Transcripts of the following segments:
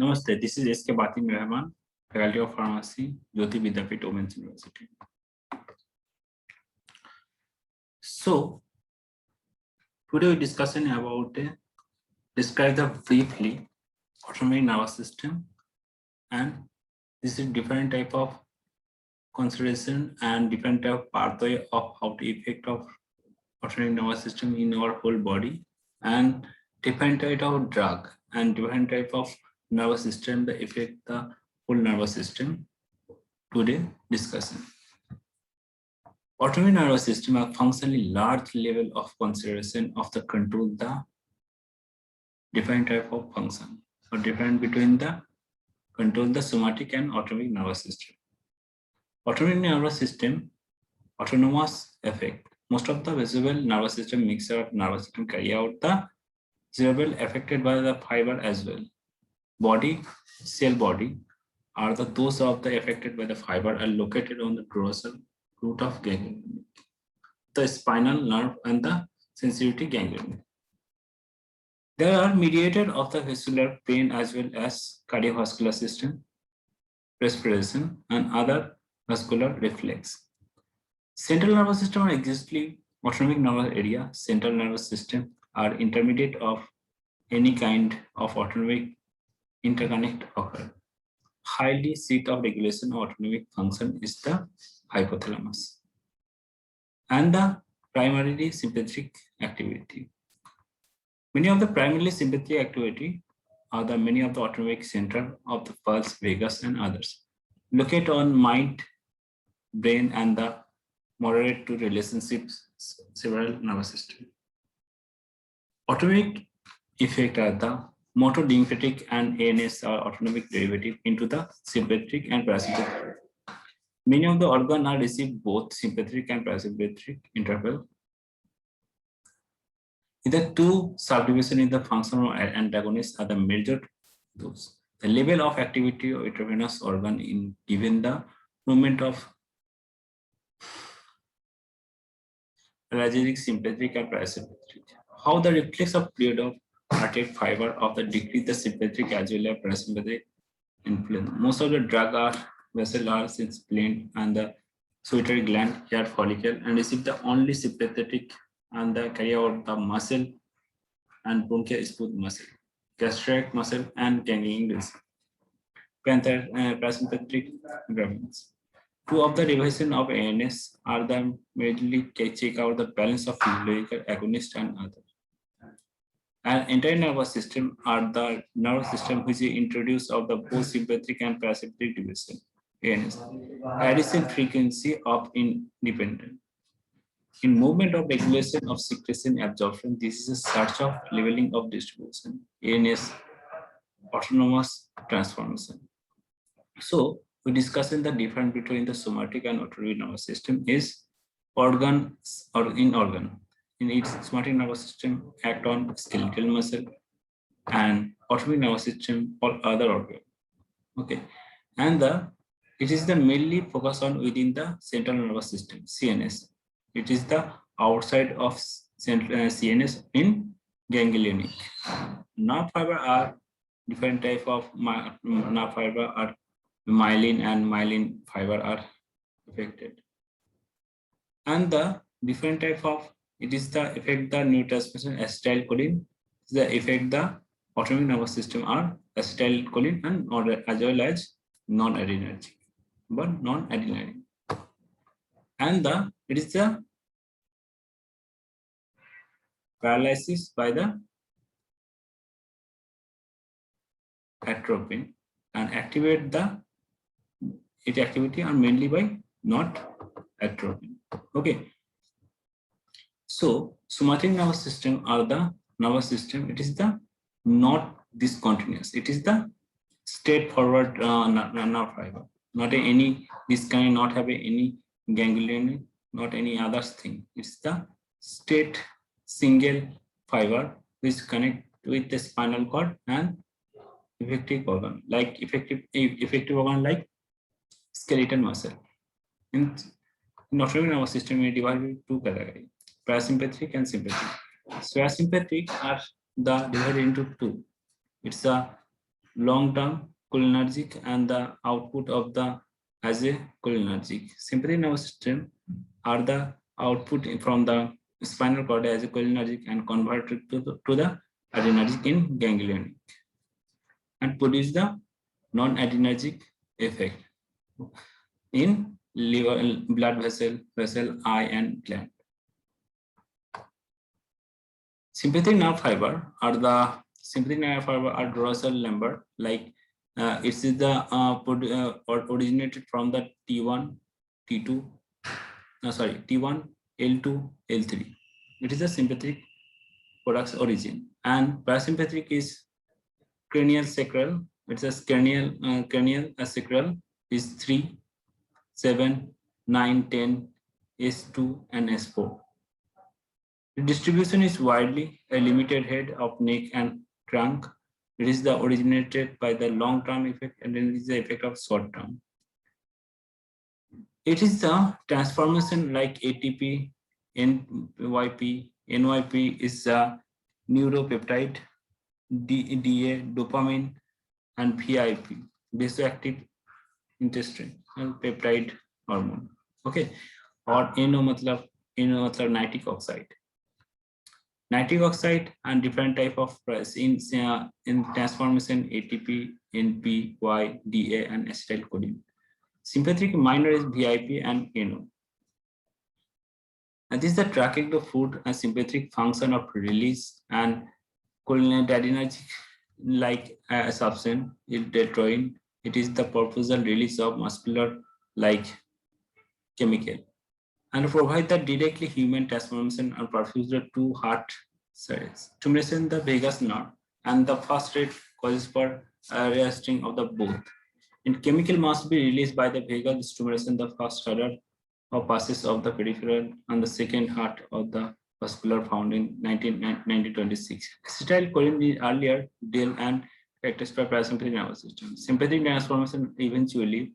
Namaste, this is S.K. Batin Rahman, Faculty of Pharmacy, Jyoti Vidyapeeth Women's University. So, today we're discussing about describe the briefly autonomic nervous system, and this is different type of consideration and different type of pathway of how to effect of autonomic nervous system in our whole body, and different type of drug and different type of nervous system that affect the whole nervous system. Today discussion. Autonomic nervous system are functionally large level of consideration of the control the different type of function or different between the control the somatic and autonomic nervous system. Autonomic nervous system, autonomous effect. Most of the visible nervous system mixture of nervous system carry out the cerebral affected by the fiber as well. Body, cell body are the those of the affected by the fiber are located on the dorsal root of ganglion, the spinal nerve and the sensitivity ganglion. They are mediated of the vascular pain as well as cardiovascular system, respiration and other vascular reflex. Central nervous system are exactly autonomic nervous area. Central nervous system are intermediate of any kind of autonomic interconnect occur. Highly seat of regulation of autonomic function is the hypothalamus and the primarily sympathetic activity. Many of the primarily sympathetic activity are the many of the autonomic center of the pulse, vagus and others. Locate on mind, brain and the moderate to relationships several nervous system. Autonomic effect are the motor lymphatic and ANS are autonomic derivative into the sympathetic and parasympathetic. Many of the organs are received both sympathetic and parasympathetic interval. The two subdivisions in the functional antagonists are the major those. The level of activity of intravenous organ in given the movement of allergic, sympathetic and parasympathetic. How the reflex of period of arterial fiber of the decrease the sympathetic as well as parasympathetic influence. Most of the drug are vessel are since plain and the pituitary gland, hair follicle, and receive the only sympathetic and the carry out the muscle and bronchial smooth muscle, gastric muscle and ganglion muscle. Parasympathetic gradients. Two of the revision of ANS are the mainly check out the balance of physiological agonist and other. And entire nervous system are the nervous system which is introduced of the both sympathetic and parasympathetic division. ANS. Addition frequency of independent. In movement of regulation of secretion absorption, this is a search of leveling of distribution. ANS autonomous transformation. So we discussing the difference between the somatic and autonomic nervous system is organs or in organ. In its somatic nervous system act on skeletal muscle and autonomic nervous system or other organ. Okay, and it is the mainly focus on within the central nervous system CNS. It is the outside of CNS in ganglionic. Nerve fiber are different type of nerve fiber are myelin and myelin fiber are affected. And the different type of it is the effect the neurotransmission acetylcholine, the effect the autonomic nervous system are acetylcholine and as well as non-adrenergic, but non-adrenergic. And it is the paralysis by the atropine and activate the its activity are mainly by not atropine. Okay. So somatic nervous system are the nervous system. It is the not discontinuous. It is the straightforward nerve fiber. Not any this kind not have any ganglion, not any other thing. It's the straight single fiber which connect with the spinal cord and effective organ like effective organ like skeletal muscle. In autonomic nervous system, we divide into two categories: parasympathetic and sympathetic. So parasympathetic are the divided into two. It's a long-term cholinergic and the output of the as a cholinergic. Sympathetic nervous system are the output from the spinal cord as a cholinergic and converted to the adrenergic in ganglionic and produce the non-adrenergic effect in liver, blood vessel, eye, and gland. Sympathetic nerve fiber are dorsal lumbar, like it is the originated from the T1, T2, T1, L2, L3. It is a sympathetic product's origin, and parasympathetic is cranial sacral. It's a cranial sacral is 3, 7, 9, 10, S2, and S4. The distribution is widely a limited head of neck and trunk. It is the originated by the long-term effect and then it is the effect of short-term. It is the transformation like ATP, NYP. NYP is a neuropeptide, DA, dopamine, and VIP, vasoactive intestine peptide hormone. Okay, or NO matlab nitric oxide. Nitric oxide and different type of in transformation ATP, NP, Y, DA, and acetylcholine. Sympathetic minor is VIP and NO. And this is the tracking the food and sympathetic function of release and cholinergic like a substance is detroin. It is the purposeful release of muscular like chemical and provide the directly human transformation and perfuse the two heart cells. Stimulation the vagus nerve and the first rate causes for rearresting of the both. And chemical must be released by the vagus stimulation the first order of passes of the peripheral and the second heart of the vascular found in 1926. Acetylcholine is earlier deal and characterized by parasympathetic nervous system. Sympathetic transformation eventually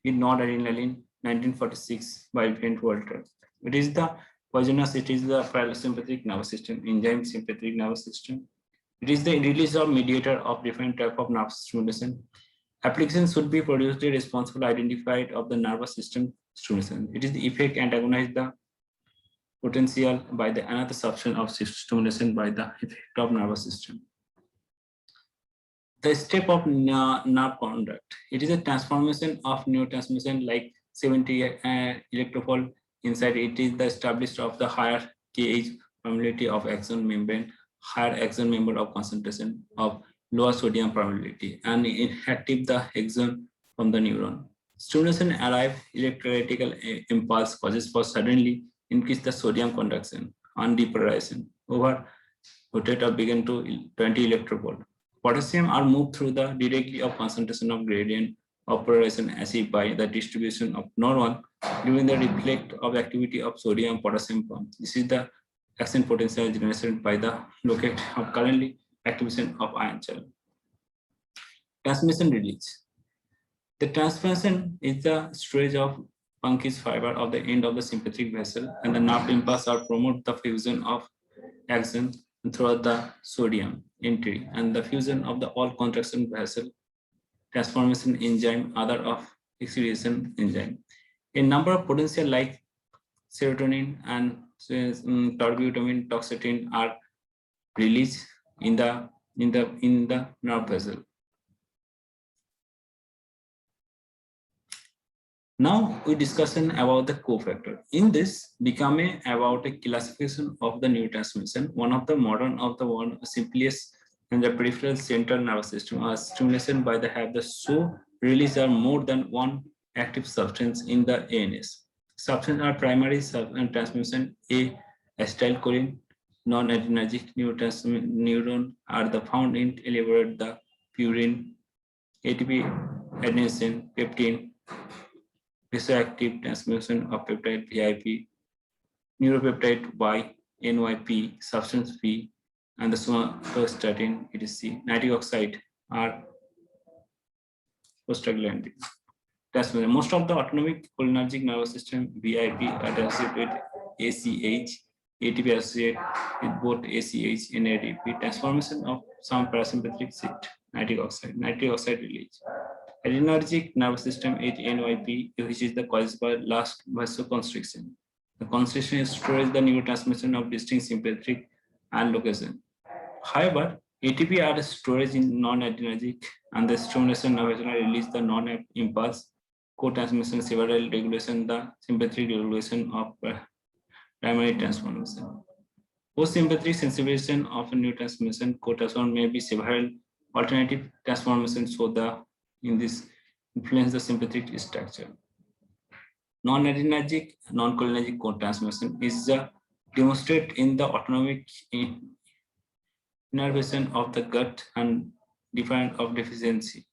in noradrenaline 1946 by Brent Walter. It is the poisonous, it is the parasympathetic nervous system, enzyme sympathetic nervous system. It is the release of mediator of different type of nerve stimulation. Applications should be produced responsible identified of the nervous system stimulation. It is the effect antagonize the potential by the another substance of stimulation by the effect of nervous system. The step of nerve conduct. It is a transformation of neurotransmission like 70 electrophole inside. It is the established of the higher KH permeability of axon membrane, higher axon member of concentration of lower sodium permeability, and inactive the axon from the neuron. Stimulation arrive electrolytical impulse causes for suddenly increase the sodium conduction and depolarization over rotate or begin to 20 electrovolt. Potassium are moved through the directly of concentration of gradient of polarization acid by the distribution of normal during the reflect of activity of sodium potassium pump. This is the action potential generated by the locate of currently activation of ion channel. Transmission release. The transmission is the storage of Purkinje fiber of the end of the sympathetic vessel, and the nerve impulse are promote the fusion of axon throughout the sodium entry and the fusion of the all contraction vessel transformation enzyme, other of excretion enzyme. A number of potential like serotonin and torbutamine toxetin are released in the nerve vessel. Now we discussion about the cofactor. In this, become about a classification of the neurotransmission. One of the modern of the one simplest and the peripheral central nervous system are stimulation by the have the so release are more than one active substance in the ANS. Substance are primary transmission A acetylcholine, non-adrenergic neuron are the found in elaborate the purine, ATP, adenosine, peptine. Vasoactive transmission of peptide VIP, neuropeptide Y, NYP, substance P, and the somatostatin, etc. Nitric oxide are prostaglandin. Transmission. Most of the autonomic cholinergic nervous system VIP are associated with ACH, ATP associated with both ACH and ADP. Transformation of some parasympathetic shift, nitric oxide release. Adrenergic nervous system is NYP, which is the cause by last vasoconstriction. The constriction stores the neurotransmission of distinct sympathetic and location. However, ATP are stored in non-adrenergic, and the stimulation of release the non-impulse co-transmission several regulation the sympathetic regulation of primary transformation. Post-sympathetic sensitization of a neurotransmission co-transform may be several alternative transformations so in this influence the sympathetic structure. Non-adrenergic, non-cholinergic co-transmission is demonstrated in the autonomic innervation of the gut and defined of deficiency.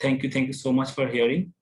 Thank you so much for hearing.